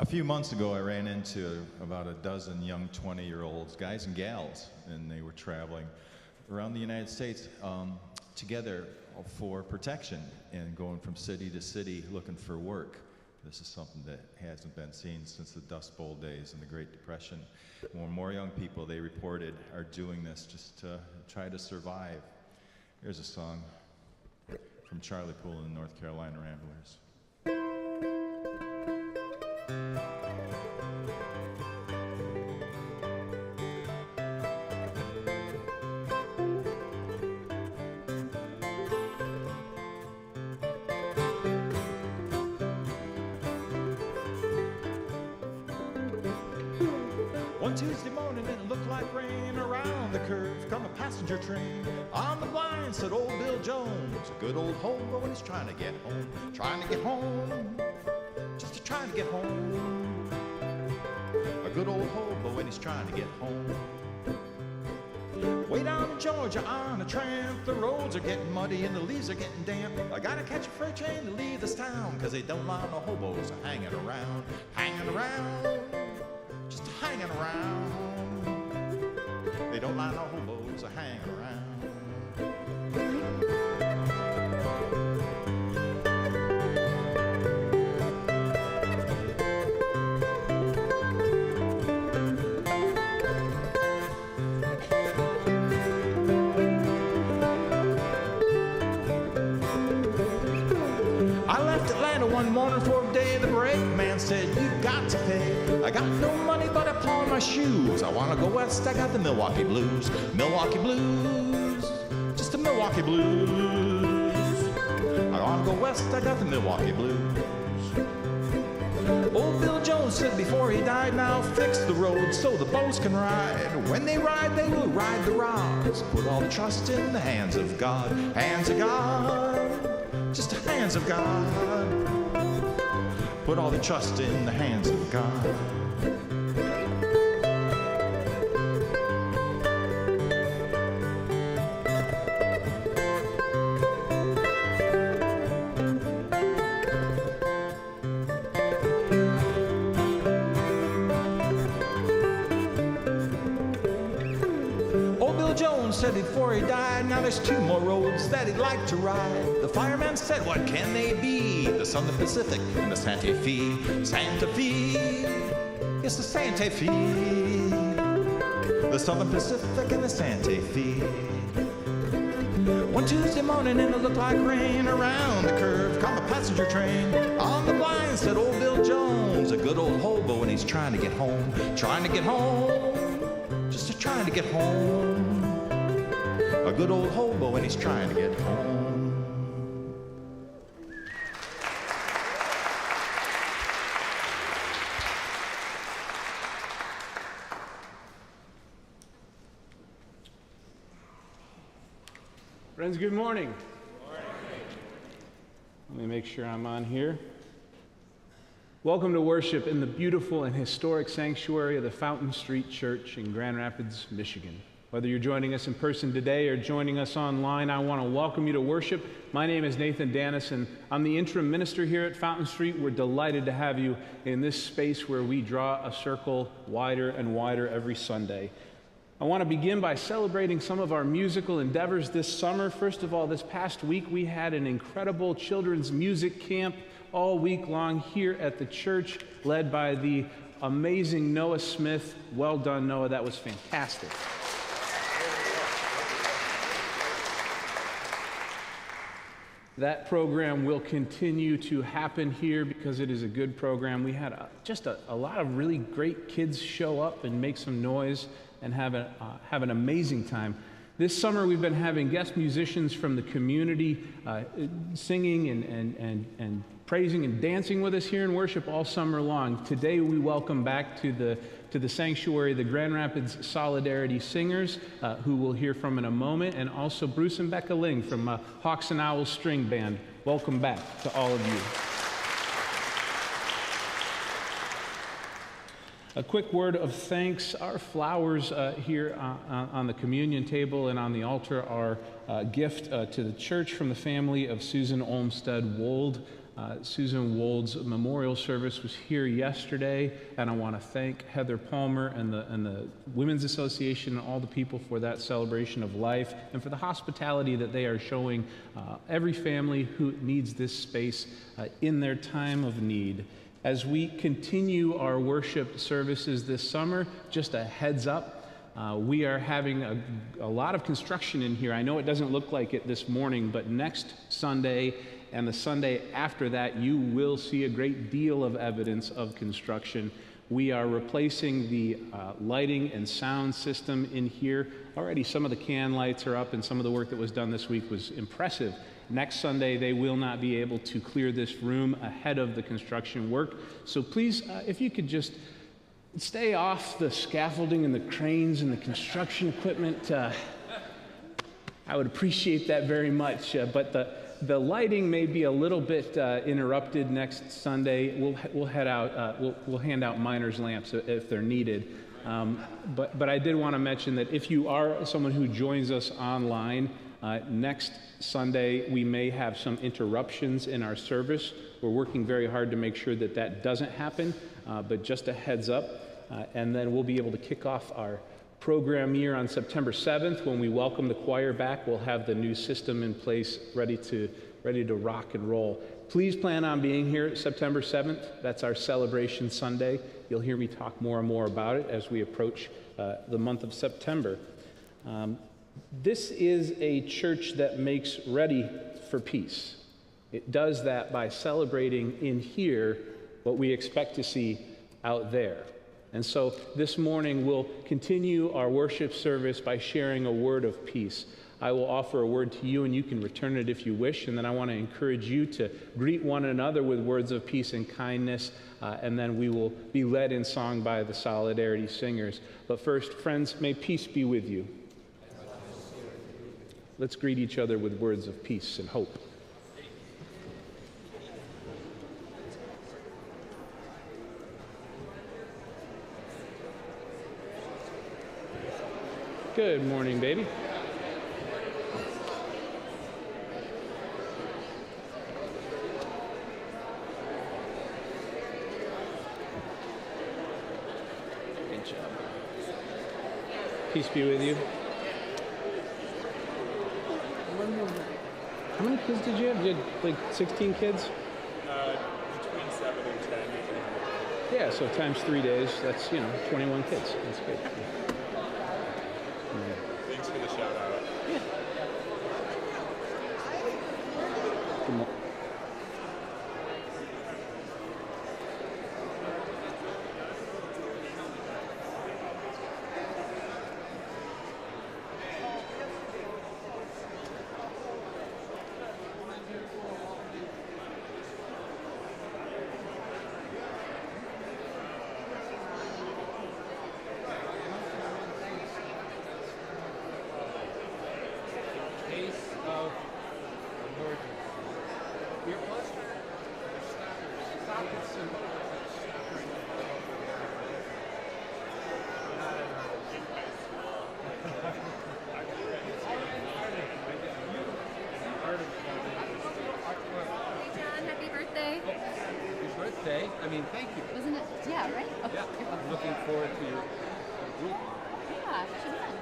few months ago, I ran into about a dozen young 20-year-olds, guys and gals, and they were traveling around the United States together for protection and going from city to city looking for work. This is something that hasn't been seen since the Dust Bowl days and the Great Depression. More and more young people, they reported, are doing this just to try to survive. Here's a song from Charlie Poole and the North Carolina Ramblers. One Tuesday morning and it looked like rain. Around the curve come a passenger train. On the blind said old Bill Jones, a good old hobo when he's trying to get home. Trying to get home, just trying to get home. A good old hobo when he's trying to get home. Way down in Georgia on a tramp, the roads are getting muddy and the leaves are getting damp. I gotta catch a freight train to leave this town, cause they don't want no hobos hanging around. Hanging around, just hanging around. They don't like no hobos hanging around. I left Atlanta one morning for a day. The brakeman said, you got to pay. I got no money, but I pawned my shoes. I wanna go west, I got the Milwaukee Blues. Milwaukee Blues, just the Milwaukee Blues. I wanna go west, I got the Milwaukee Blues. Old Bill Jones said before he died, now fix the road so the boats can ride. When they ride, they will ride the rods. Put all the trust in the hands of God. Hands of God, just the hands of God. Put all the trust in the hands of God. Old Bill Jones said before he died, now there's two more roads that he'd like to ride. The fireman said, what can they be? The Southern Pacific and the Santa Fe. Santa Fe, yes, the Santa Fe. The Southern Pacific and the Santa Fe. One Tuesday morning and it looked like rain. Around the curve come a passenger train. On the blind said old Bill Jones, a good old hobo and he's trying to get home. Trying to get home, just trying to get home. A good old hobo and he's trying to get home. Friends, good morning. Let me make sure I'm on here. Welcome to worship in the beautiful and historic sanctuary of the Fountain Street Church in Grand Rapids, Michigan. Whether you're joining us in person today or joining us online, I want to welcome you to worship. My name is Nathan Dannison. I'm the interim minister here at Fountain Street. We're delighted to have you in this space where we draw a circle wider and wider every Sunday. I want to begin by celebrating some of our musical endeavors this summer. First of all, this past week we had an incredible children's music camp all week long here at the church, led by the amazing Noah Smith. Well done, Noah. That was fantastic. That program will continue to happen here because it is a good program. We had just a lot of really great kids show up and make some noise and have an amazing time. This summer we've been having guest musicians from the community singing and praising and dancing with us here in worship all summer long. Today we welcome back to the sanctuary the Grand Rapids Solidarity Singers, who we'll hear from in a moment, and also Bruce and Becca Ling from Hawks and Owls String Band. Welcome back to all of you. A quick word of thanks. Our flowers here on the communion table and on the altar are a gift to the church from the family of Susan Olmsted Wold. Susan Wold's memorial service was here yesterday, and I want to thank Heather Palmer and the Women's Association and all the people for that celebration of life and for the hospitality that they are showing every family who needs this space in their time of need. As we continue our worship services this summer, just a heads up, we are having a lot of construction in here. I know it doesn't look like it this morning, but next Sunday and the Sunday after that, you will see a great deal of evidence of construction. We are replacing the lighting and sound system in here. Already some of the can lights are up, and some of the work that was done this week was impressive. Next Sunday, they will not be able to clear this room ahead of the construction work. So please, if you could just stay off the scaffolding and the cranes and the construction equipment, I would appreciate that very much. But the lighting may be a little bit interrupted next Sunday. We'll head out. We'll hand out miners' lamps if they're needed. But I did want to mention that if you are someone who joins us online, next Sunday we may have some interruptions in our service. We're working very hard to make sure that that doesn't happen. But just a heads up, and then we'll be able to kick off our program year on September 7th when we welcome the choir back. We'll have the new system in place ready to rock and roll. Please plan on being here September 7th. That's our celebration Sunday. You'll hear me talk more and more about it as we approach the month of September. This is a church that makes ready for peace. It does that by celebrating in here what we expect to see out there. And so this morning we'll continue our worship service by sharing a word of peace. I will offer a word to you and you can return it if you wish, and then I want to encourage you to greet one another with words of peace and kindness, and then we will be led in song by the Solidarity Singers. But first, friends, may peace be with you. Let's greet each other with words of peace and hope. Good morning, baby. Good job. Peace be with you. How many kids did you have? You had like 16 kids? Between 7 and 10. Yeah, so times 3 days, that's, 21 kids. That's good. Thanks for the shout out. Yeah. Good morning. Thank you. Wasn't it? Yeah, right? Okay. Yeah. I'm looking forward to your group. Yeah, it should be fun.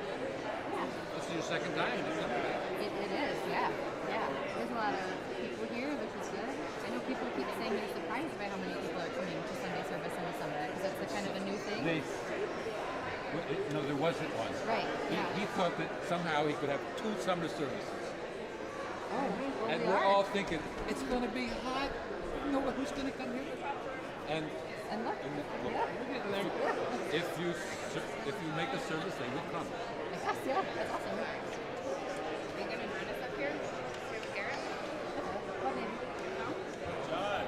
Yeah. This is your second time. It is, yeah. Yeah. There's a lot of people here, which is good. I know people keep saying they're surprised by how many people are coming to Sunday service in the summer, because it's a kind of a new thing. No, there wasn't one. Right, yeah. He thought that somehow he could have 2 summer services. Oh, well, And we're all thinking, it's going to be hot. You know who's going to come here? And look, yeah. we're getting there. If you make a service, they will come. Yes, yeah, that's awesome. Are you going to join us up here? With Garrett? What name? No? John.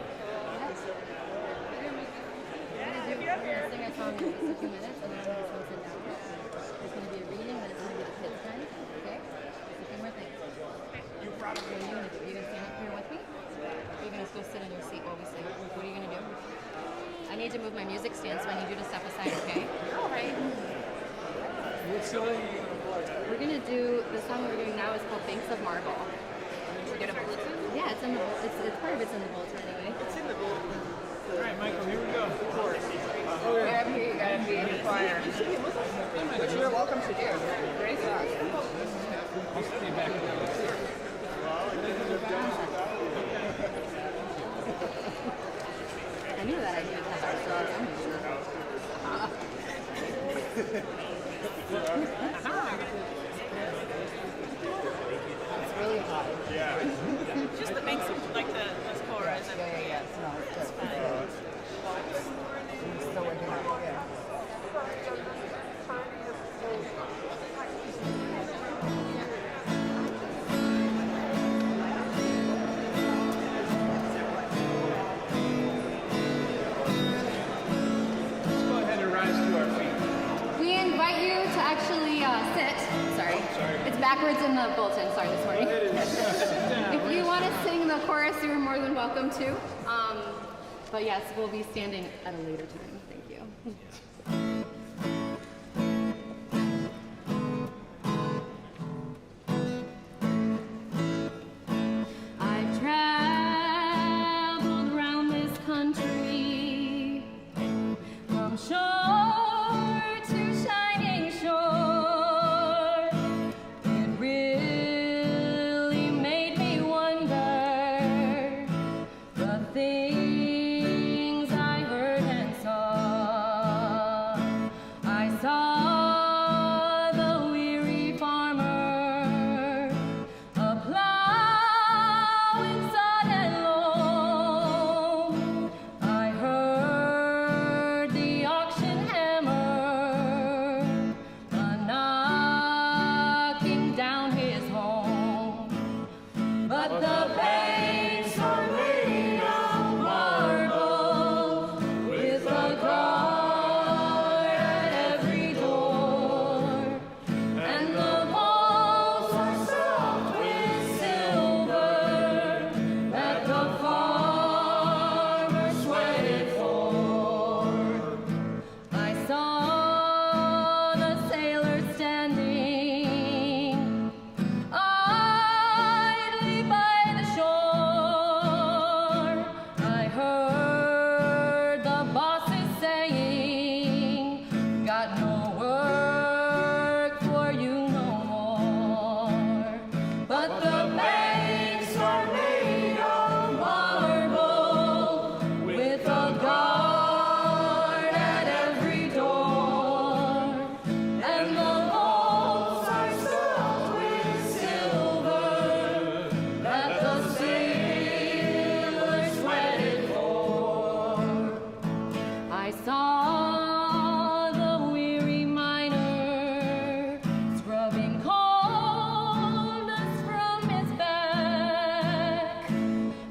Yes. We're going to sing a song in just a few minutes, and then we're just going to sit down. There's going to be a reading, then it's going to be the kids' time. Okay? Just a few more things. You brought up what are you going to do? Are you going to stand up here with me? Or are you going to go sit in your seat while we sing? What are you going to do? I need to move my music stand, so I need you to step aside, okay? All right. We're going to do, the song we're doing now is called Banks of Marble. Did you get a bulletin? Yeah, it's in the it's part of it's in the bulletin anyway. It's in the bulletin. All right, Michael, here we go. Grab here, you gotta be in the choir. Which you're welcome to do. Praise God. I'll stay back there. I knew that I didn't have our stars. I'm sure. It's really hot. Just the makes like the chorus. Yeah. No, it's good. So we're doing it, yeah. Let's go ahead and rise to our feet. We invite you to actually sit. Sorry. It's backwards in the bulletin. Sorry, this morning. Sit down. If you want to sing the chorus, you're more than welcome to. But yes, we'll be standing at a later time. Thank you. I've traveled around this country from shore to shining shore. It really made me wonder the things I heard and saw. I saw the weary farmer plowing sod and loam. I heard the auction hammer knocking down his home. But the banks are made of marble with a guard at every door, and the walls are soft with silver that the farmer sweated for. I saw the sailors standing idly by the shore. I heard the bosses saying, "Got no work for you no more." But the banks are made of marble with a guard at every door, and the walls are soft with silver that the sailors sweated for. I saw the weary miner scrubbing coal dust from his back.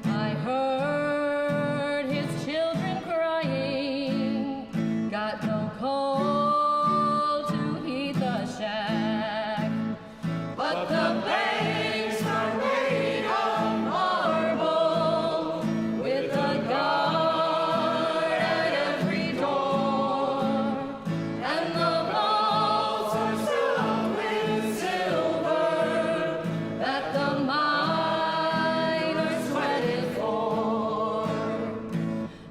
I heard his children crying, got no coal to heat the shack. But the banks are made of marble with a guard at every door, and the walls are soft with silver that the miners sweated for.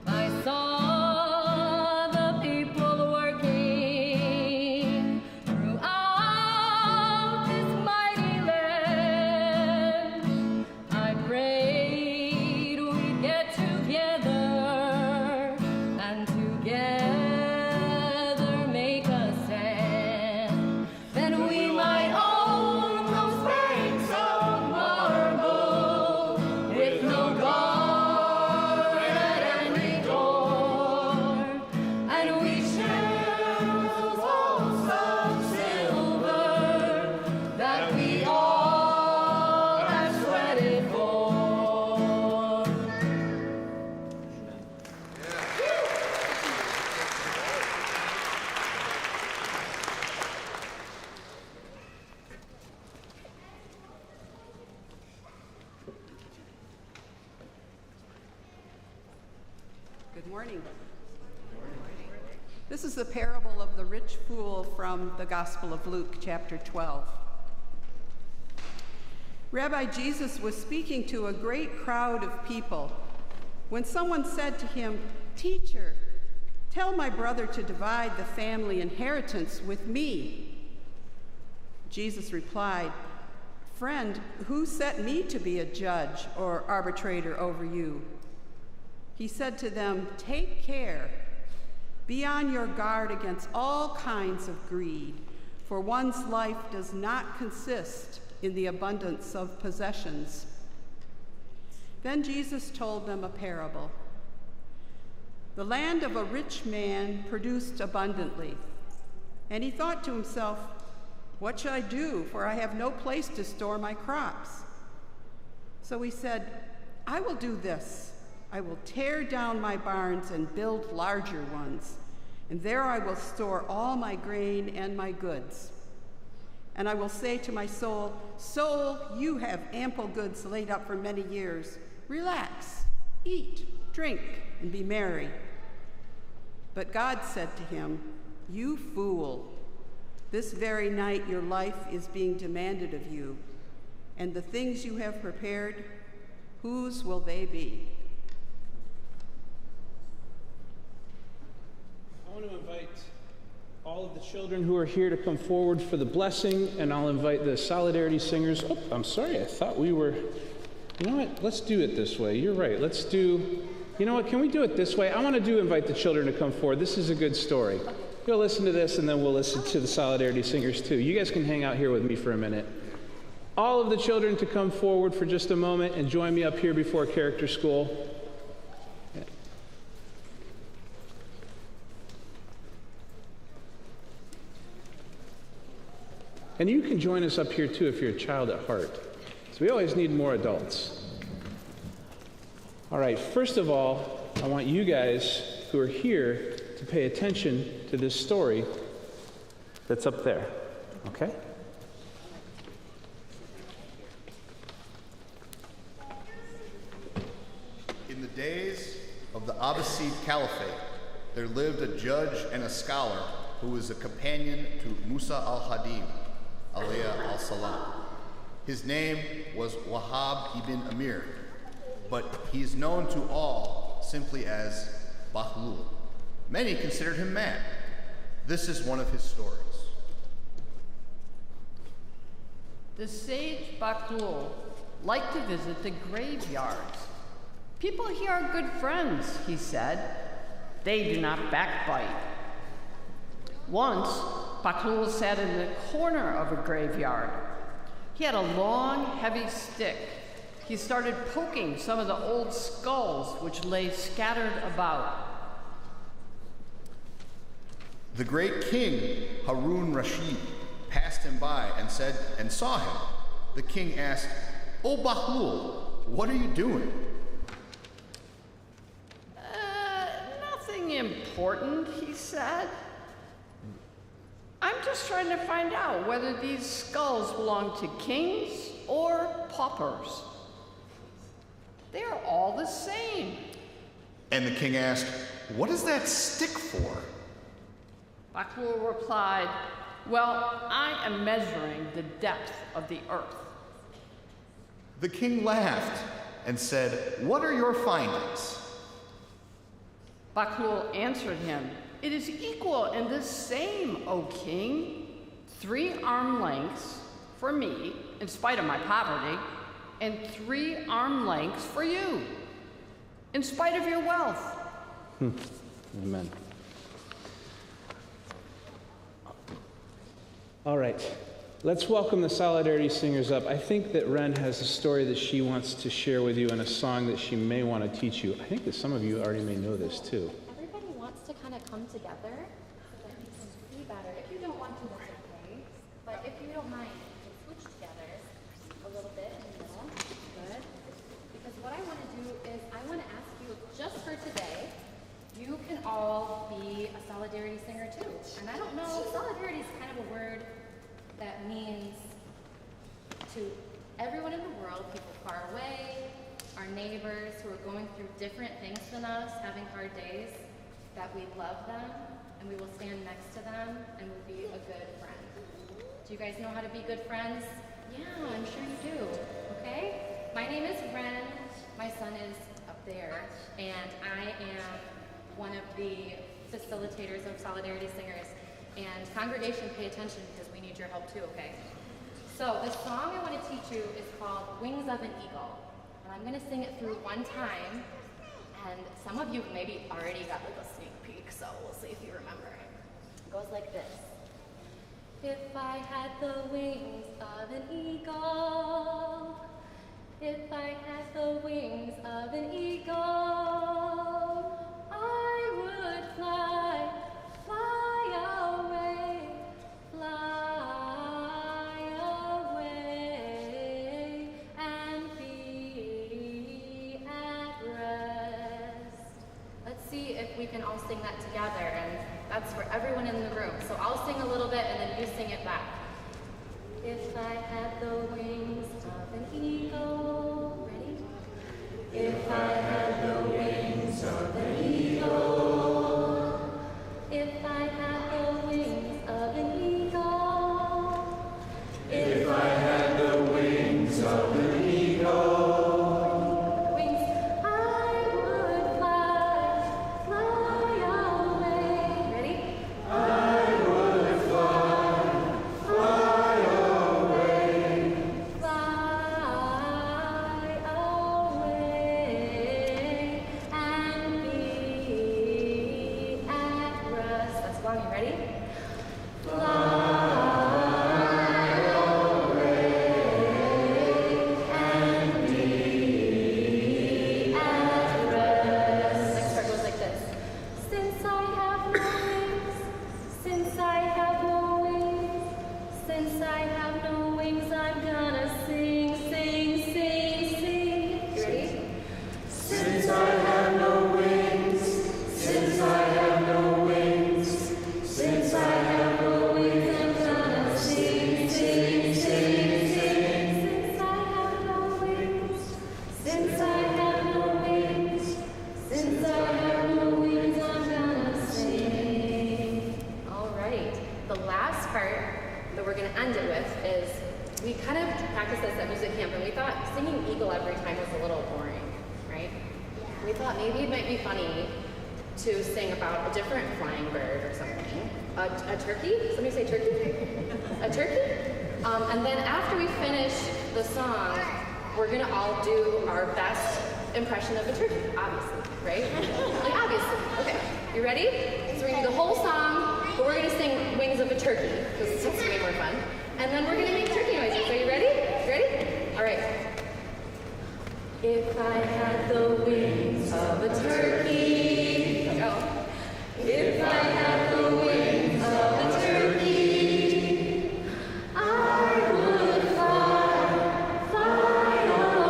I saw the people working throughout this mighty land. I prayed we'd get together and together make a stand. Then we might own those banks of marble with no guard at every door, and we share those walls of silver that we all have sweated for. Good morning. This is the parable of the rich fool from the Gospel of Luke, chapter 12. Rabbi Jesus was speaking to a great crowd of people when someone said to him, "Teacher, tell my brother to divide the family inheritance with me." Jesus replied, "Friend, who set me to be a judge or arbitrator over you?" He said to them, "Take care. Be on your guard against all kinds of greed, for one's life does not consist in the abundance of possessions." Then Jesus told them a parable. The land of a rich man produced abundantly, and he thought to himself, "What should I do, for I have no place to store my crops?" So he said, "I will do this. I will tear down my barns and build larger ones, and there I will store all my grain and my goods. And I will say to my soul, 'Soul, you have ample goods laid up for many years. Relax, eat, drink, and be merry.' But God said to him, 'You fool, this very night your life is being demanded of you, and the things you have prepared, whose will they be?'" I want to invite all of the children who are here to come forward for the blessing, and I'll invite the Solidarity Singers. Oh, I'm sorry, I thought we were, you know what, let's do it this way. You're right, let's do, you know what, can we do it this way? I want to invite the children to come forward. This is a good story. Go listen to this, and then we'll listen to the Solidarity Singers too. You guys can hang out here with me for a minute. All of the children to come forward for just a moment and join me up here before Character School. And you can join us up here too if you're a child at heart. So we always need more adults. All right, first of all, I want you guys who are here to pay attention to this story that's up there, okay? In the days of the Abbasid Caliphate, there lived a judge and a scholar who was a companion to Musa al-Hadim, alayhi al-salam. His name was Wahab ibn Amir, but he is known to all simply as Bahlul. Many considered him mad. This is one of his stories. The sage Bahlul liked to visit the graveyards. "People here are good friends," he said. "They do not backbite." Once, Bahlul sat in the corner of a graveyard. He had a long, heavy stick. He started poking some of the old skulls which lay scattered about. The great king, Harun Rashid, passed him by and saw him. The king asked, "O Bahlul, what are you doing?" Nothing important, he said. "I'm just trying to find out whether these skulls belong to kings or paupers. They're all the same." And the king asked, "What is that stick for?" Bahlul replied, "Well, I am measuring the depth of the earth." The king laughed and said, "What are your findings?" Bahlul answered him, "It is equal and the same, O king. 3 arm lengths for me, in spite of my poverty, and 3 arm lengths for you, in spite of your wealth." Amen. All right, let's welcome the Solidarity Singers up. I think that Ren has a story that she wants to share with you and a song that she may want to teach you. I think that some of you already may know this too. Everybody wants to kind of come together so that you can see better. If you don't want to, that's okay. But if you don't mind, we can switch together a little bit in the middle. Good. Because what I want to do is I want to ask you, just for today, you can all be a solidarity singer too. And I don't know, solidarity is kind of a word that means to everyone in the world, people far away, our neighbors who are going through different things than us, having hard days, that we love them and we will stand next to them and we'll be a good friend. Do you guys know how to be good friends? Yeah, I'm sure you do. Okay? My name is Ren. My son is up there, and I am one of the facilitators of Solidarity Singers. And congregation, pay attention because we need your help too, okay? So the song I want to teach you is called Wings of an Eagle. And I'm going to sing it through one time. And some of you maybe already got like a sneak peek, so we'll see if you remember. It goes like this. If I had the wings of an eagle, if I had the wings of an eagle, I would fly, fly away, and be at rest. Let's see if we can all sing that together, and that's for everyone in the room. So I'll sing a little bit and then you sing it back. If I had the wings of an eagle, ready? If I had the wings of an eagle, if I had the wings of an eagle, if I had the wings of an eagle, wings, I would fly, fly away. Ready? I would fly, fly away, and be at rest. That's long. You ready? Next part goes like this. Since I have no wings, since I have no wings, since I have no wings, I'm gonna sing, sing, sing, sing. You ready? Since I have no wings, since I have no wings, since I have no wings, I'm gonna sing, sing, sing, sing. Since I have no wings, since I have no wings, since I have no wings, I'm gonna sing. All right. The last part that we're going to end it with is we kind of practiced this at music camp, and we thought singing Eagle every time was a little boring, right? We thought maybe it might be funny to sing about a different flying bird or something. A turkey? Somebody say turkey? A turkey? And then after we finish the song, we're going to all do our best impression of a turkey, obviously, right? Like, obviously. Okay, you ready? So we're going to do the whole song, but we're going to sing Wings of a Turkey, because it's way more fun. And then we're going to make turkey noises. Are you ready? Ready? All right. If I had the wings of a turkey, go. If I had the wings of a turkey, I would fly, fly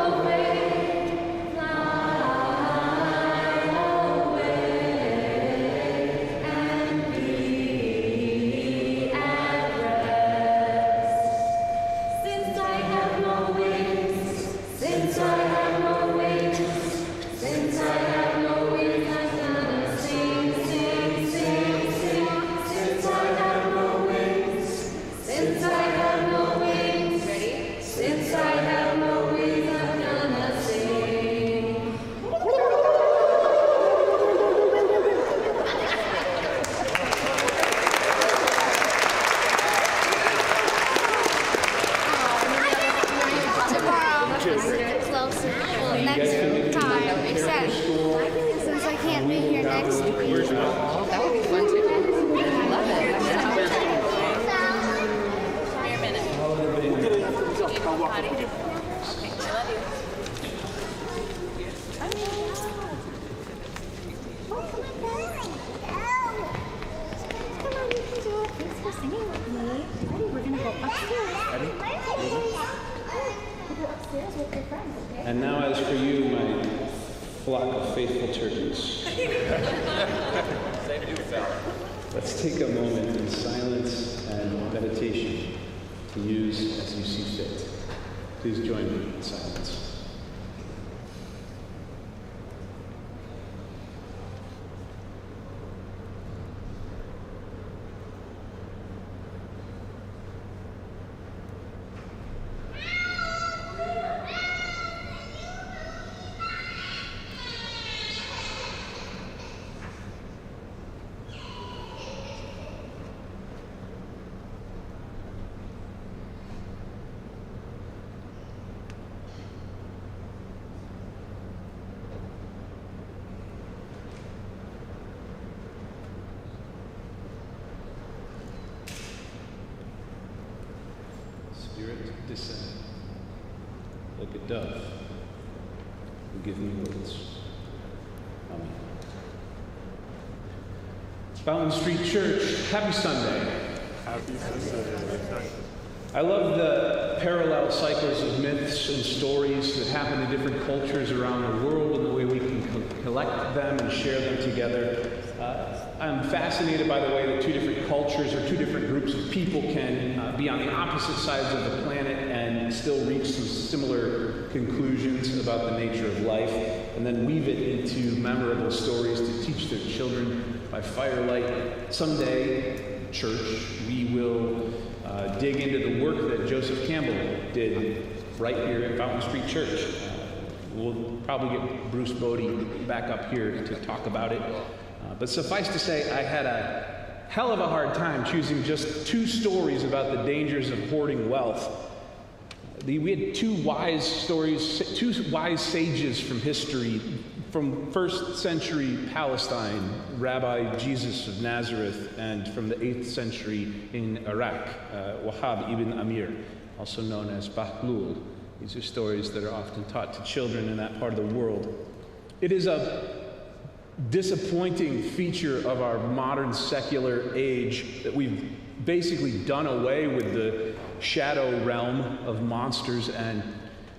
away, and be at rest. Since I have no wings, since I have no wings, since I have no wings, I'm gonna sing, sing, sing, sing. Since I have no wings, since I have no wings, ready? Since I have no wings, I'm gonna sing. Closer. Well, next time, except since I can't be here next week. That would be fun too. I love it. Thanks for singing with me. Ready? We're gonna go upstairs. We'll go upstairs with your friends, okay? And now, as for you, my flock of faithful turkeys, let's take a moment in silence and meditation to use as you see fit. Please join me in silence. descend like a dove and give me words. Amen. Fountain Street Church, happy Sunday. Happy Sunday. I love the parallel cycles of myths and stories that happen in different cultures around the world and the way we can collect them and share them together. I'm fascinated by the way that two different cultures or two different groups of people can be on the opposite sides of the planet and still reach some similar conclusions about the nature of life, and then weave it into memorable stories to teach their children by firelight. Someday, church, we will dig into the work that Joseph Campbell did right here at Fountain Street Church. We'll probably get Bruce Bodie back up here to talk about it. But suffice to say, I had a hell of a hard time choosing just two stories about the dangers of hoarding wealth. We had two wise sages from history, from 1st century Palestine, Rabbi Jesus of Nazareth, and from the 8th century in Iraq, Wahab ibn Amir, also known as Bahlul. These are stories that are often taught to children in that part of the world. It is a disappointing feature of our modern secular age that we've basically done away with the shadow realm of monsters and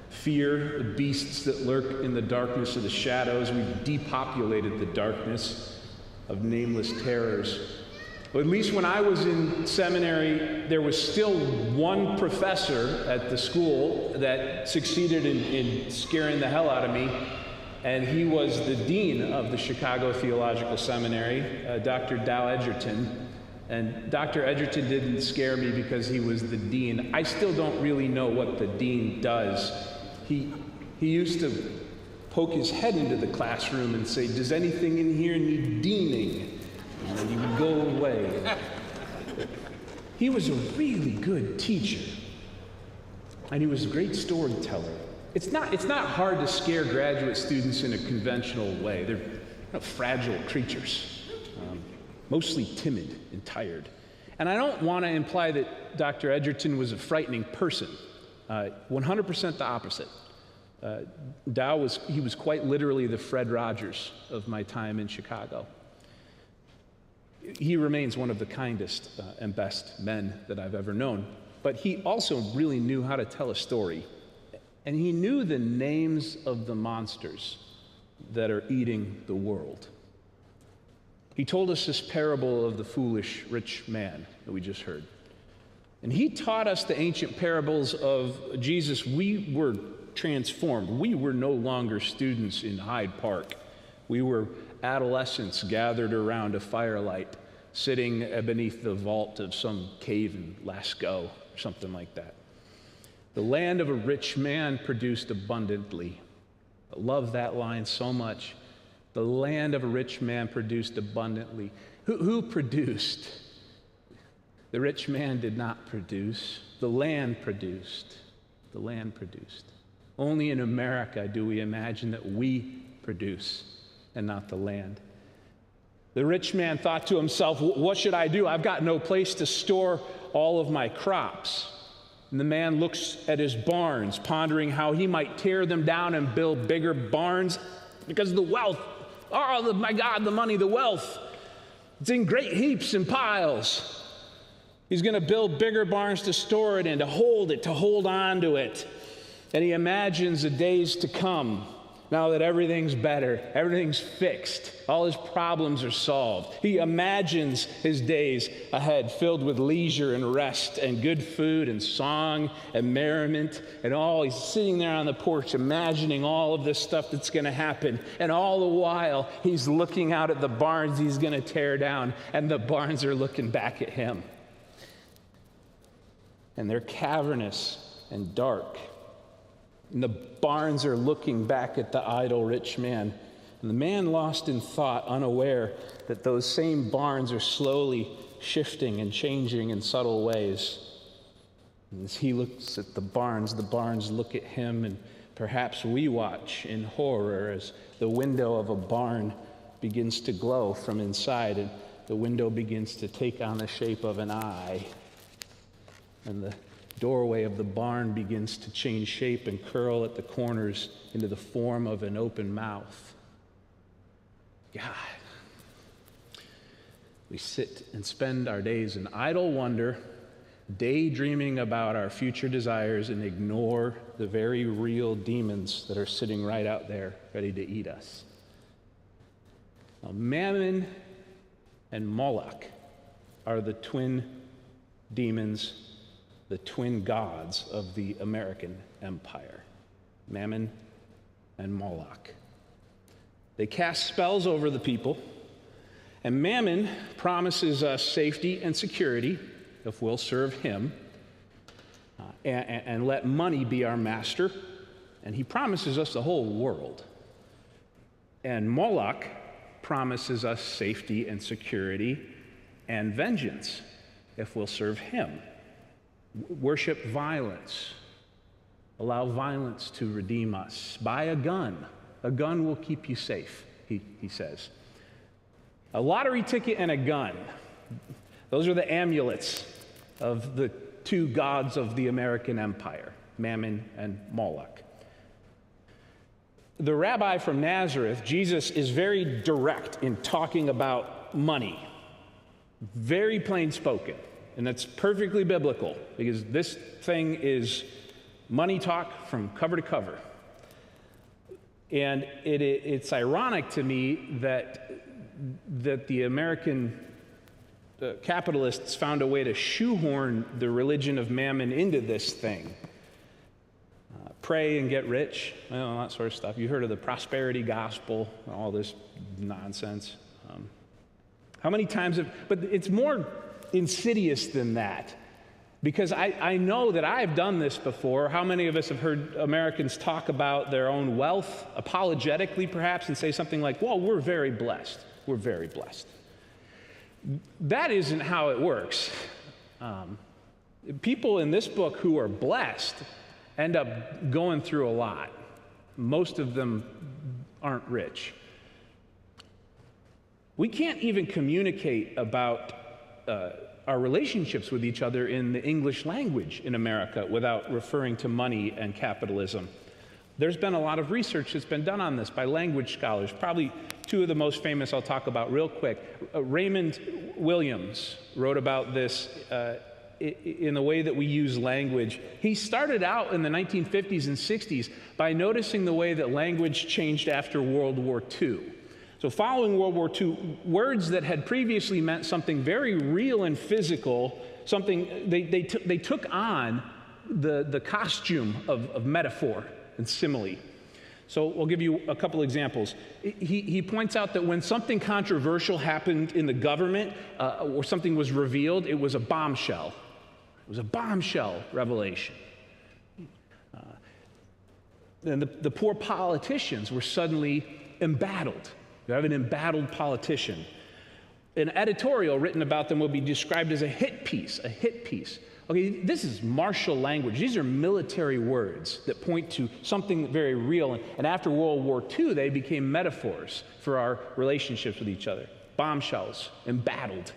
fear, the beasts that lurk in the darkness of the shadows. We've depopulated the darkness of nameless terrors. Well, at least when I was in seminary, there was still one professor at the school that succeeded in scaring the hell out of me, and he was the dean of the Chicago Theological Seminary, Dr. Dow Edgerton. And Dr. Edgerton didn't scare me because he was the dean. I still don't really know what the dean does. He used to poke his head into the classroom and say, "Does anything in here need deaning?" And then he would go away. He was a really good teacher. And he was a great storyteller. It's not hard to scare graduate students in a conventional way. They're fragile creatures, mostly timid and tired. And I don't want to imply that Dr. Edgerton was a frightening person. 100% the opposite. Dow was quite literally the Fred Rogers of my time in Chicago. He remains one of the kindest and best men that I've ever known. But he also really knew how to tell a story. And he knew the names of the monsters that are eating the world. He told us this parable of the foolish rich man that we just heard. And he taught us the ancient parables of Jesus. We were transformed. We were no longer students in Hyde Park. We were adolescents gathered around a firelight, sitting beneath the vault of some cave in Lascaux or something like that. The land of a rich man produced abundantly. I love that line so much. The land of a rich man produced abundantly. Who produced? The rich man did not produce. The land produced. The land produced. Only in America do we imagine that we produce and not the land. The rich man thought to himself, "What should I do? I've got no place to store all of my crops." And the man looks at his barns, pondering how he might tear them down and build bigger barns because the wealth, oh my God, the money, the wealth, it's in great heaps and piles. He's going to build bigger barns to store it in, to hold on to it. And he imagines the days to come, now that everything's better, everything's fixed, all his problems are solved. He imagines his days ahead filled with leisure and rest and good food and song and merriment and all. He's sitting there on the porch imagining all of this stuff that's going to happen. And all the while, he's looking out at the barns he's going to tear down, and the barns are looking back at him. And they're cavernous and dark. And the barns are looking back at the idle rich man. And the man lost in thought, unaware that those same barns are slowly shifting and changing in subtle ways. And as he looks at the barns look at him, and perhaps we watch in horror as the window of a barn begins to glow from inside, and the window begins to take on the shape of an eye. And the doorway of the barn begins to change shape and curl at the corners into the form of an open mouth. God. We sit and spend our days in idle wonder, daydreaming about our future desires, and ignore the very real demons that are sitting right out there ready to eat us. Now, Mammon and Moloch are the twin demons, the twin gods of the American empire. Mammon and Moloch. They cast spells over the people, and Mammon promises us safety and security if we'll serve him and let money be our master, and he promises us the whole world. And Moloch promises us safety and security and vengeance if we'll serve him. Worship violence. Allow violence to redeem us. Buy a gun. A gun will keep you safe, he says. A lottery ticket and a gun. Those are the amulets of the two gods of the American empire, Mammon and Moloch. The rabbi from Nazareth, Jesus, is very direct in talking about money. Very plain spoken. And that's perfectly biblical, because this thing is money talk from cover to cover. And it's ironic to me that the American capitalists found a way to shoehorn the religion of Mammon into this thing. Pray and get rich, well, that sort of stuff. You heard of the prosperity gospel, all this nonsense. How many times but it's more insidious than that, because I know that I've done this before. How many of us have heard Americans talk about their own wealth, apologetically perhaps, and say something like, well, we're very blessed. We're very blessed. That isn't how it works. People in this book who are blessed end up going through a lot. Most of them aren't rich. We can't even communicate about our relationships with each other in the English language in America without referring to money and capitalism. There's been a lot of research that's been done on this by language scholars. Probably two of the most famous I'll talk about real quick. Raymond Williams wrote about this in the way that we use language. He started out in the 1950s and 60s by noticing the way that language changed after World War II. So following World War II, words that had previously meant something very real and physical, something they took on the costume of metaphor and simile. So we'll give you a couple examples. He points out that when something controversial happened in the government or something was revealed, it was a bombshell. It was a bombshell revelation. And the poor politicians were suddenly embattled. You have an embattled politician. An editorial written about them will be described as a hit piece, a hit piece. Okay, this is martial language. These are military words that point to something very real. And after World War II, they became metaphors for our relationships with each other. Bombshells, embattled.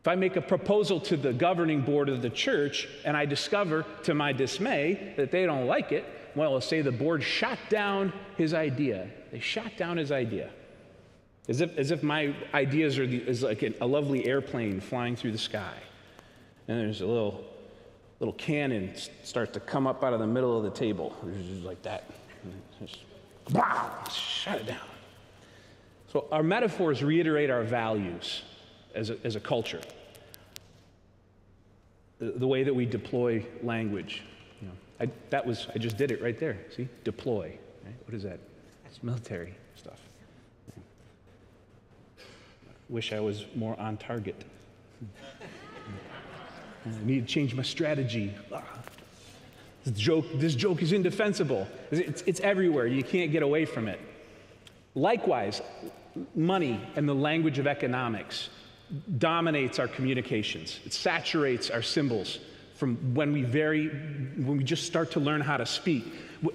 If I make a proposal to the governing board of the church and I discover, to my dismay, that they don't like it, well, let's say the board shot down his idea. They shot down his idea. As if my ideas is like a lovely airplane flying through the sky. And there's a little cannon starts to come up out of the middle of the table. Just like that. Just, wow, shut it down. So our metaphors reiterate our values as a culture. The way that we deploy language. You know, I just did it right there. See? Deploy. Right? What is that? It's military stuff. Wish I was more on target. I need to change my strategy. This joke is indefensible. It's everywhere. You can't get away from it. Likewise, money and the language of economics dominates our communications. It saturates our symbols from when we just start to learn how to speak.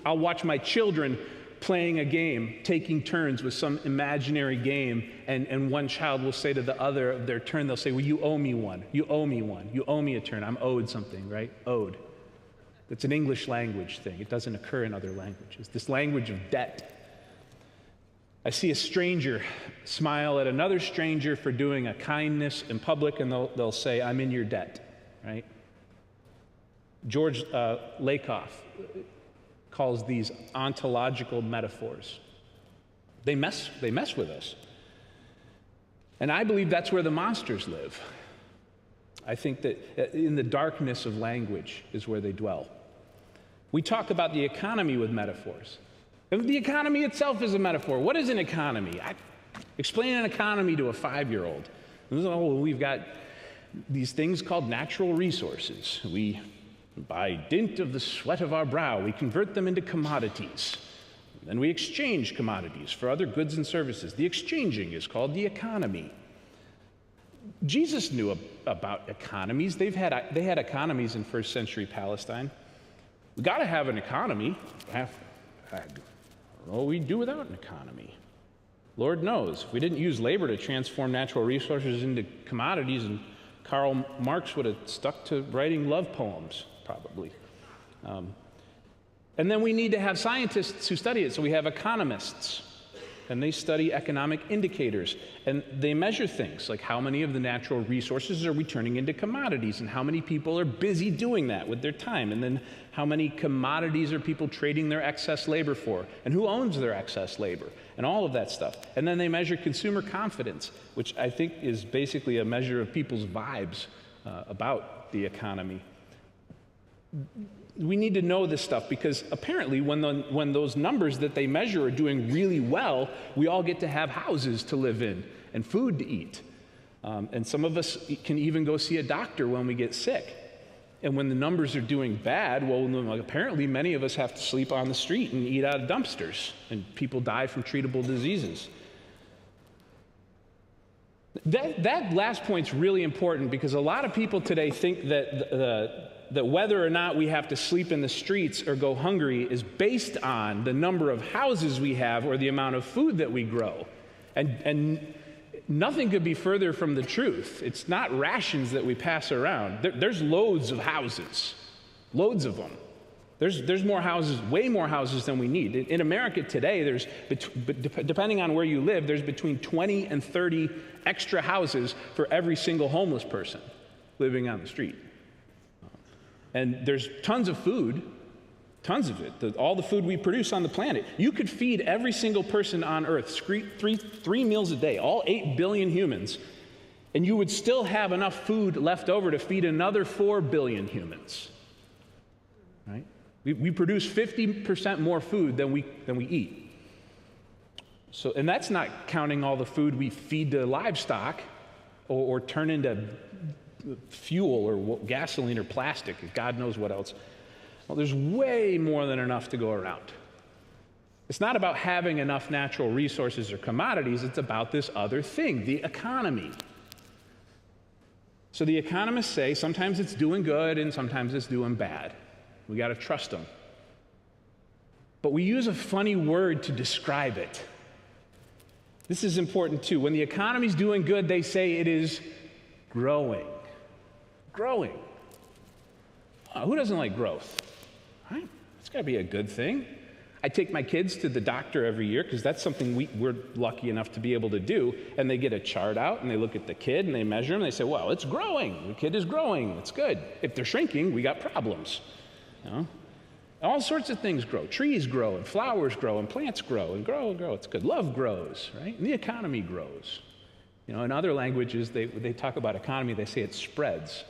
I'll watch my children playing a game, taking turns with some imaginary game, and one child will say to the other of their turn, they'll say, well, you owe me one, you owe me one, you owe me a turn, I'm owed something, right? Owed. It's an English language thing. It doesn't occur in other languages. This language of debt. I see a stranger smile at another stranger for doing a kindness in public, and they'll say, I'm in your debt, right? George Lakoff calls these ontological metaphors. They mess with us. And I believe that's where the monsters live. I think that in the darkness of language is where they dwell. We talk about the economy with metaphors. And the economy itself is a metaphor. What is an economy? Explain an economy to a 5-year-old. Oh, we've got these things called natural resources. We, by dint of the sweat of our brow, we convert them into commodities. Then we exchange commodities for other goods and services. The exchanging is called the economy. Jesus knew about economies. They had economies in first century Palestine. We've got to have an economy. I don't know what we'd do without an economy. Lord knows. If we didn't use labor to transform natural resources into commodities, and Karl Marx would have stuck to writing love poems, probably. And then we need to have scientists who study it. So we have economists, and they study economic indicators. And they measure things like how many of the natural resources are we turning into commodities, and how many people are busy doing that with their time, and then how many commodities are people trading their excess labor for, and who owns their excess labor, and all of that stuff. And then they measure consumer confidence, which I think is basically a measure of people's vibes about the economy. We need to know this stuff because apparently when those numbers that they measure are doing really well, we all get to have houses to live in and food to eat. And some of us can even go see a doctor when we get sick. And when the numbers are doing bad, well, apparently many of us have to sleep on the street and eat out of dumpsters, and people die from treatable diseases. That last point's really important because a lot of people today think that whether or not we have to sleep in the streets or go hungry is based on the number of houses we have or the amount of food that we grow. And nothing could be further from the truth. It's not rations that we pass around. There's loads of houses, loads of them. There's more houses, way more houses than we need. In America today, there's, depending on where you live, there's between 20 and 30 extra houses for every single homeless person living on the street. And there's tons of food, tons of it, all the food we produce on the planet. You could feed every single person on Earth three meals a day, all 8 billion humans, and you would still have enough food left over to feed another 4 billion humans. Right? We produce 50% more food than we eat. So, and that's not counting all the food we feed to livestock or turn into fuel or gasoline or plastic, God knows what else. Well, there's way more than enough to go around. It's not about having enough natural resources or commodities, it's about this other thing, the economy. So the economists say sometimes it's doing good and sometimes it's doing bad. We got to trust them. But we use a funny word to describe it. This is important too. When the economy's doing good, they say it is growing. Growing. Who doesn't like growth? Right? It's got to be a good thing. I take my kids to the doctor every year because that's something we're lucky enough to be able to do. And they get a chart out and they look at the kid and they measure him. And they say, well, it's growing. The kid is growing. It's good. If they're shrinking, we got problems. You know? All sorts of things grow. Trees grow and flowers grow and plants grow and grow and grow. It's good. Love grows, right? And the economy grows. You know, in other languages, they talk about economy, they say it spreads,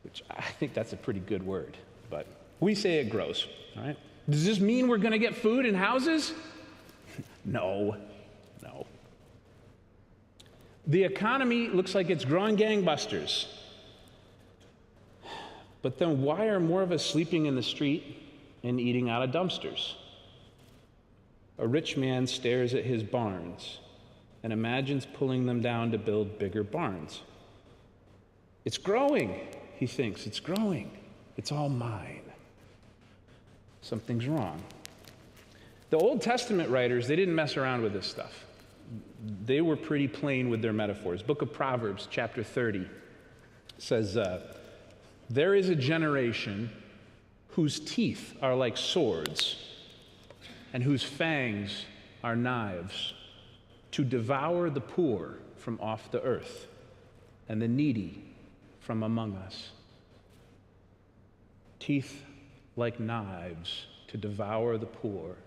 which I think that's a pretty good word, but we say it grows, all right? Does this mean we're going to get food and houses? No. The economy looks like it's growing gangbusters. But then why are more of us sleeping in the street and eating out of dumpsters? A rich man stares at his barns and imagines pulling them down to build bigger barns. It's growing, he thinks. It's growing. It's all mine. Something's wrong. The Old Testament writers, they didn't mess around with this stuff. They were pretty plain with their metaphors. Book of Proverbs, chapter 30, says, there is a generation whose teeth are like swords and whose fangs are knives, to devour the poor from off the earth and the needy from among us. Teeth like knives to devour the poor.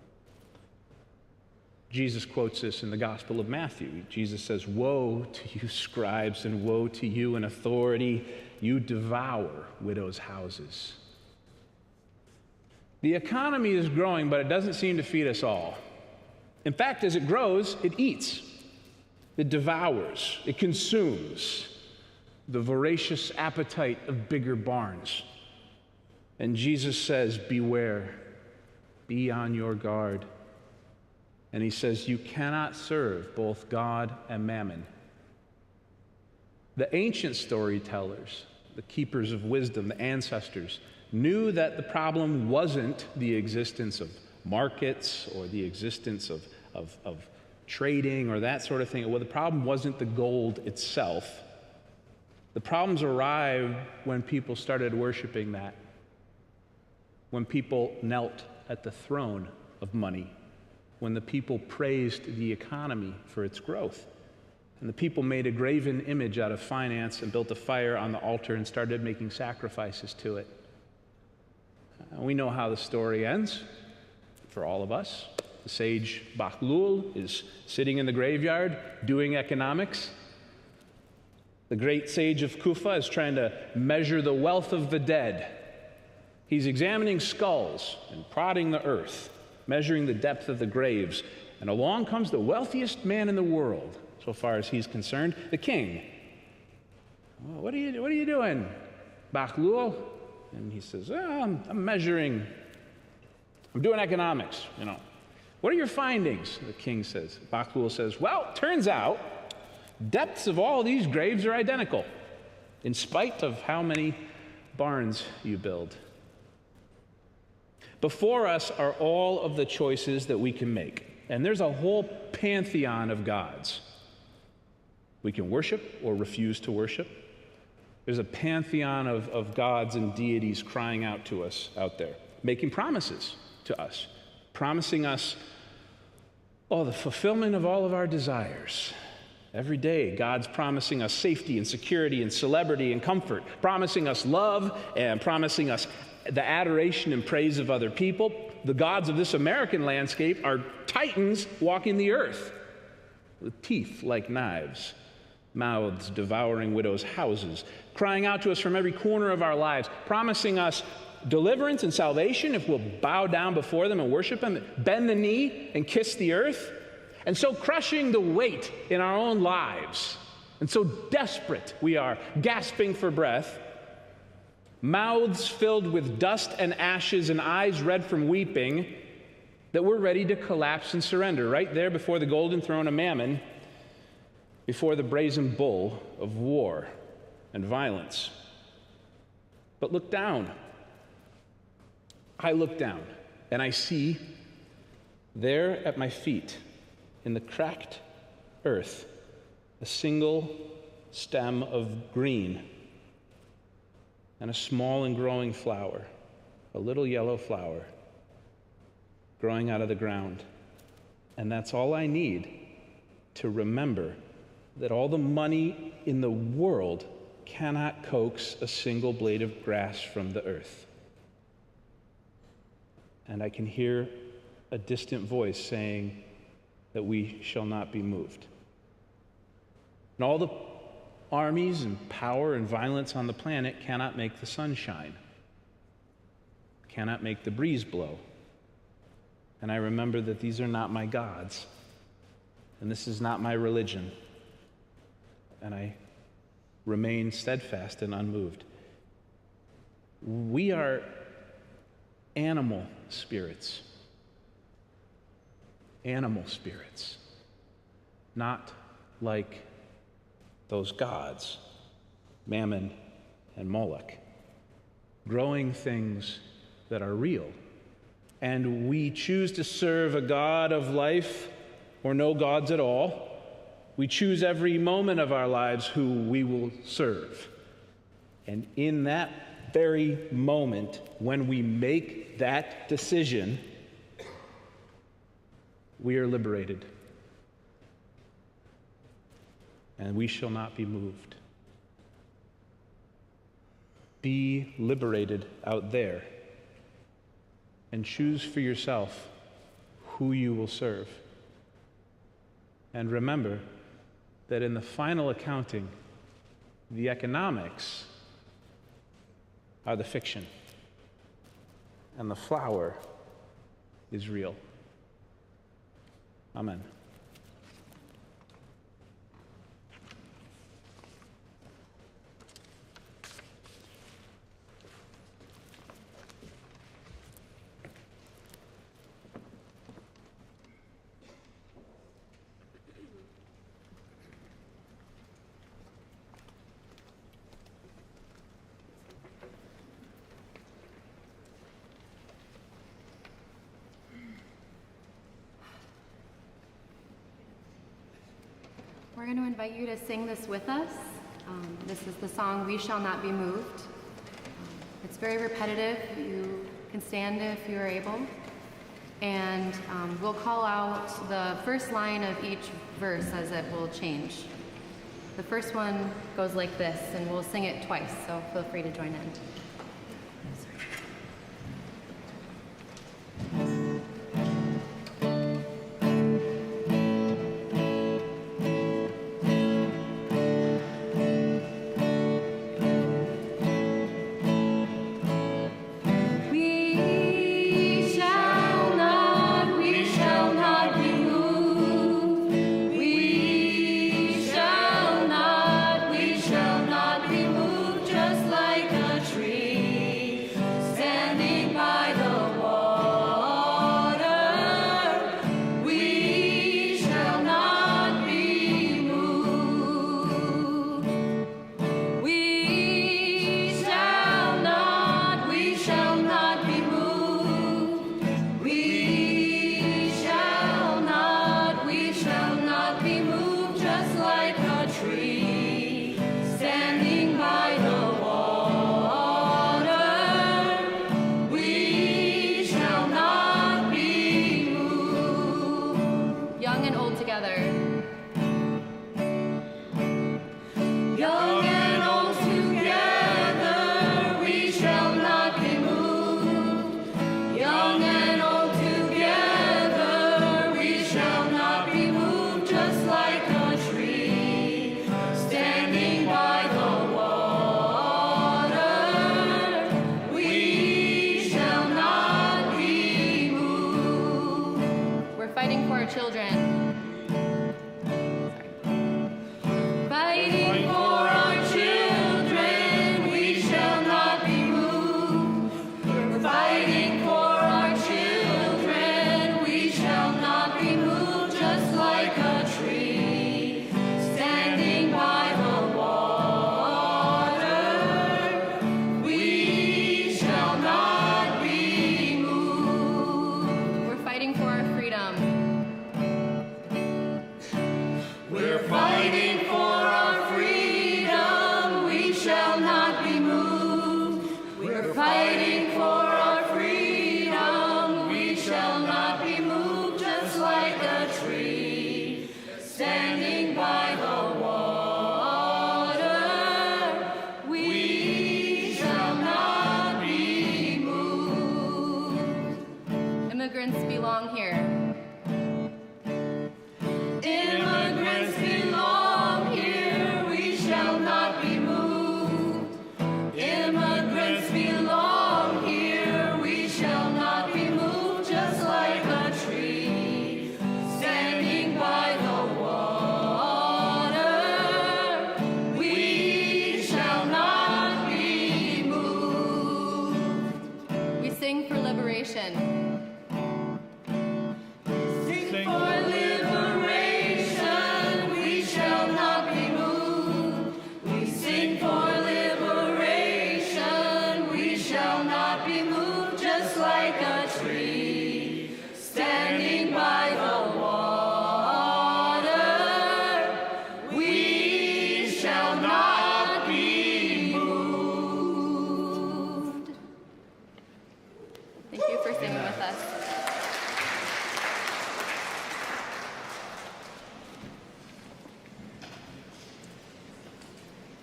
Jesus quotes this in the Gospel of Matthew. Jesus says, "Woe to you, scribes, and woe to you in authority. You devour widows' houses." The economy is growing, but it doesn't seem to feed us all. In fact, as it grows, it eats. It devours. It consumes. The voracious appetite of bigger barns. And Jesus says, beware. Be on your guard. And he says, you cannot serve both God and Mammon. The ancient storytellers, the keepers of wisdom, the ancestors, knew that the problem wasn't the existence of markets or the existence of trading or that sort of thing. Well, the problem wasn't the gold itself. The problems arrived when people started worshiping that, when people knelt at the throne of money, when the people praised the economy for its growth, and the people made a graven image out of finance and built a fire on the altar and started making sacrifices to it. We know how the story ends for all of us. The sage Bakhlul is sitting in the graveyard doing economics. The great sage of Kufa is trying to measure the wealth of the dead. He's examining skulls and prodding the earth, measuring the depth of the graves. And along comes the wealthiest man in the world, so far as he's concerned, the king. Well, what are you doing, Bakhlul? And he says, I'm measuring. I'm doing economics, What are your findings? The king says. Bakhlul says, well, turns out depths of all these graves are identical, in spite of how many barns you build. Before us are all of the choices that we can make. And there's a whole pantheon of gods. We can worship or refuse to worship. There's a pantheon of gods and deities crying out to us out there, making promises to us, promising us, the fulfillment of all of our desires. Every day, God's promising us safety and security and celebrity and comfort, promising us love and promising us the adoration and praise of other people. The gods of this American landscape are titans walking the earth with teeth like knives, mouths devouring widows' houses, crying out to us from every corner of our lives, promising us deliverance and salvation if we'll bow down before them and worship them, bend the knee and kiss the earth, and so crushing the weight in our own lives, and so desperate we are, gasping for breath, mouths filled with dust and ashes and eyes red from weeping, that we're ready to collapse and surrender right there before the golden throne of Mammon, before the brazen bull of war and violence. But look down. I look down, and I see there at my feet, in the cracked earth, a single stem of green and a small and growing flower, a little yellow flower growing out of the ground. And that's all I need to remember that all the money in the world cannot coax a single blade of grass from the earth. And I can hear a distant voice saying that we shall not be moved. And all the armies and power and violence on the planet cannot make the sun shine, cannot make the breeze blow. And I remember that these are not my gods, and this is not my religion. And I remain steadfast and unmoved. We are animal spirits. Animal spirits. Not like those gods, Mammon and Moloch. Growing things that are real and we choose to serve a God of life or no gods at all, we choose every moment of our lives who we will serve. And in that very moment, when we make that decision, we are liberated. And we shall not be moved. Be liberated out there and choose for yourself who you will serve. And remember that in the final accounting, the economics are the fiction, and the flower is real. Amen. We're going to invite you to sing this with us. This is the song, We Shall Not Be Moved. It's very repetitive. You can stand if you are able. And we'll call out the first line of each verse as it will change. The first one goes like this, and we'll sing it twice, so feel free to join in. Just like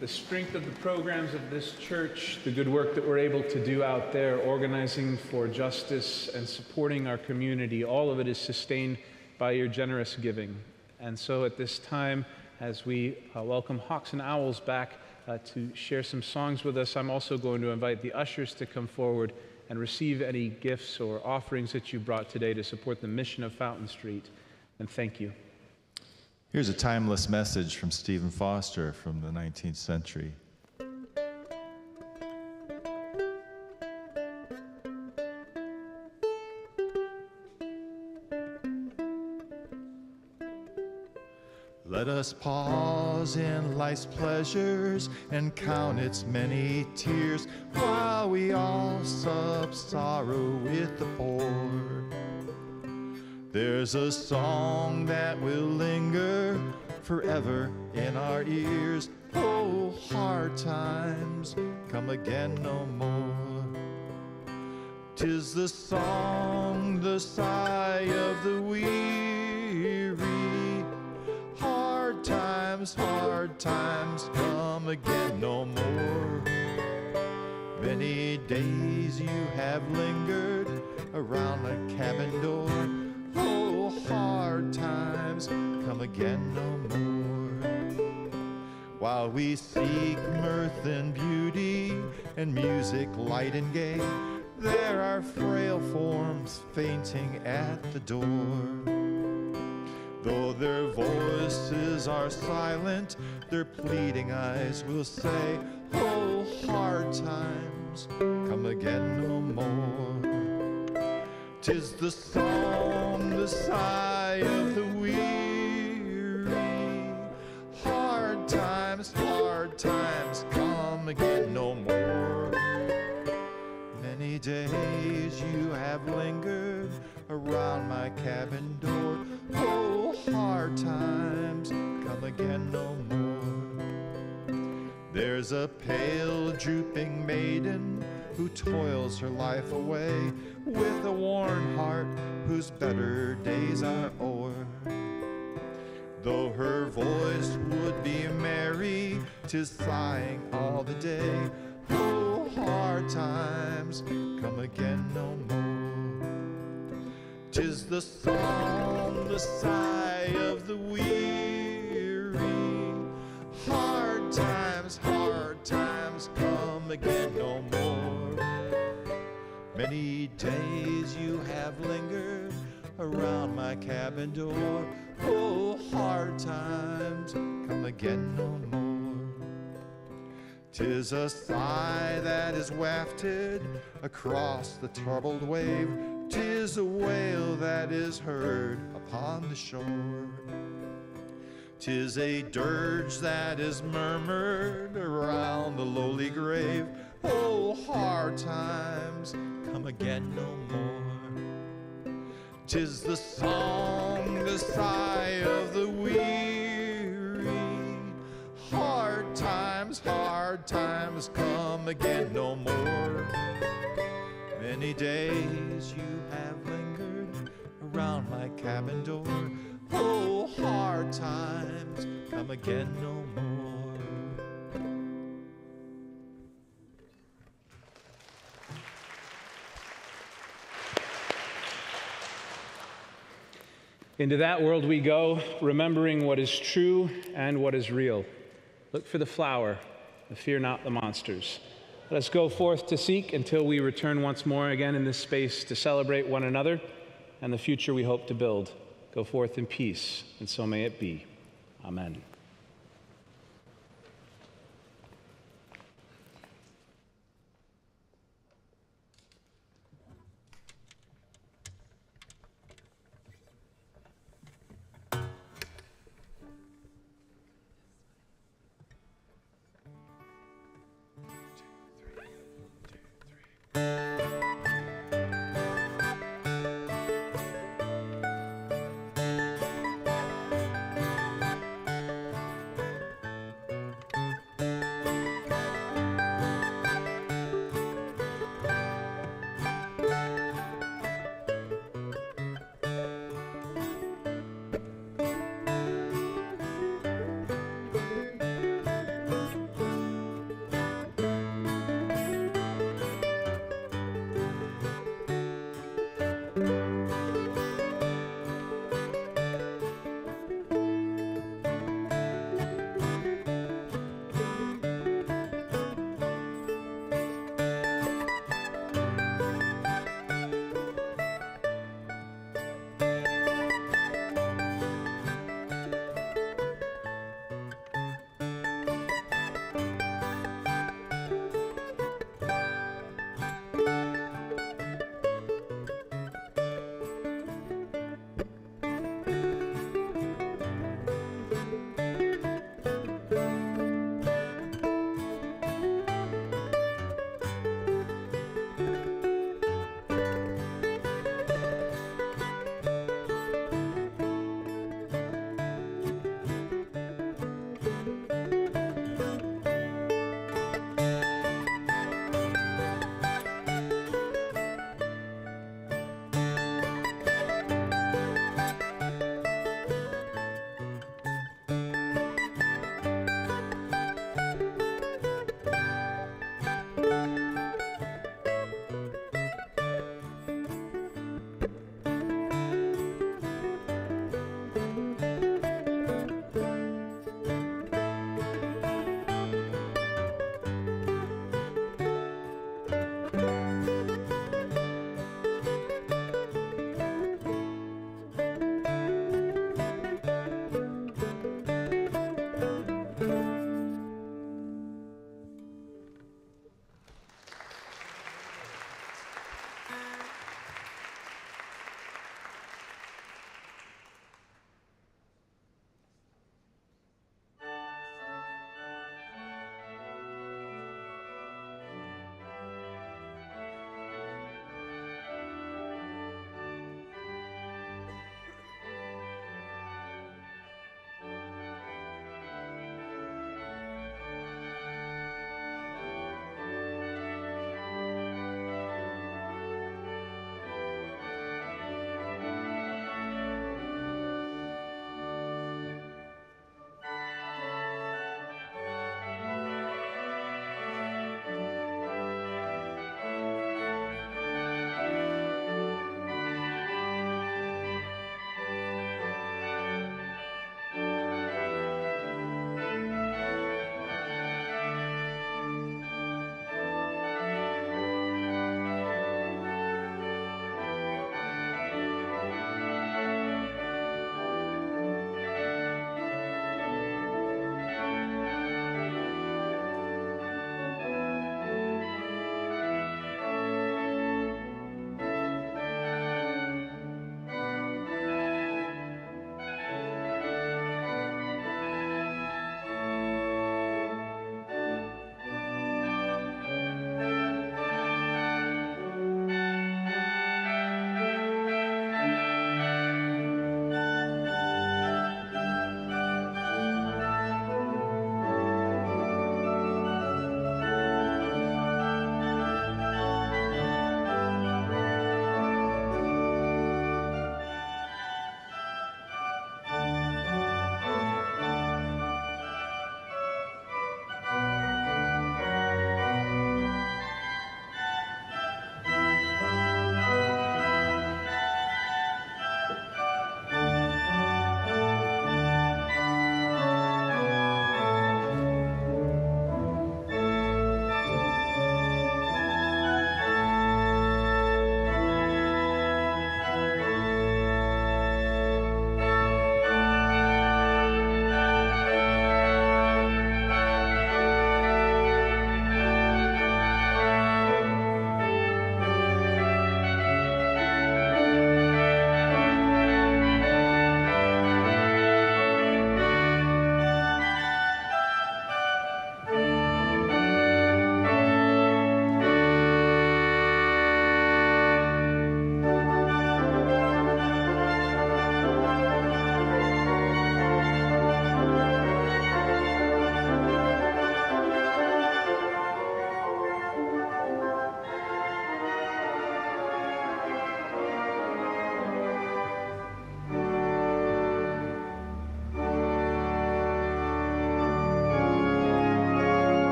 the strength of the programs of this church, the good work that we're able to do out there, organizing for justice and supporting our community, all of it is sustained by your generous giving. And so at this time, as we welcome Hawks and Owls back to share some songs with us, I'm also going to invite the ushers to come forward and receive any gifts or offerings that you brought today to support the mission of Fountain Street. And thank you. Here's a timeless message from Stephen Foster from the 19th century. Let us pause in life's pleasures and count its many tears while we all sub sorrow with the poor. There's a song that will linger forever in our ears. Oh, hard times come again no more. 'Tis the song, the sigh of the weary. Hard times come again no more. Many days you have lingered around a cabin door. Oh, hard times come again no more. While we seek mirth and beauty and music light and gay, there are frail forms fainting at the door. Though their voices are silent, their pleading eyes will say, oh, hard times come again no more. 'Tis the song, the sigh of the weary. Hard times come again no more. Many days you have lingered around my cabin door. Oh, hard times come again no more. There's a pale, drooping maiden who toils her life away with a worn heart whose better days are o'er. Though her voice would be merry, 'tis sighing all the day. Oh, hard times come again no more. 'Tis the song, the sigh of the weary. Hard times come again no more. Many days you have lingered around my cabin door. Oh, hard times come again no more. 'Tis a sigh that is wafted across the troubled wave. 'Tis a wail that is heard upon the shore. 'Tis a dirge that is murmured around the lowly grave. Oh, hard times come again no more. 'Tis the song, the sigh of the weary. Hard times come again no more. Many days you have lingered around my cabin door. Oh, hard times come again no more. Into that world we go, remembering what is true and what is real. Look for the flower, and fear not the monsters. Let us go forth to seek until we return once more again in this space to celebrate one another and the future we hope to build. Go forth in peace, and so may it be. Amen. Bye.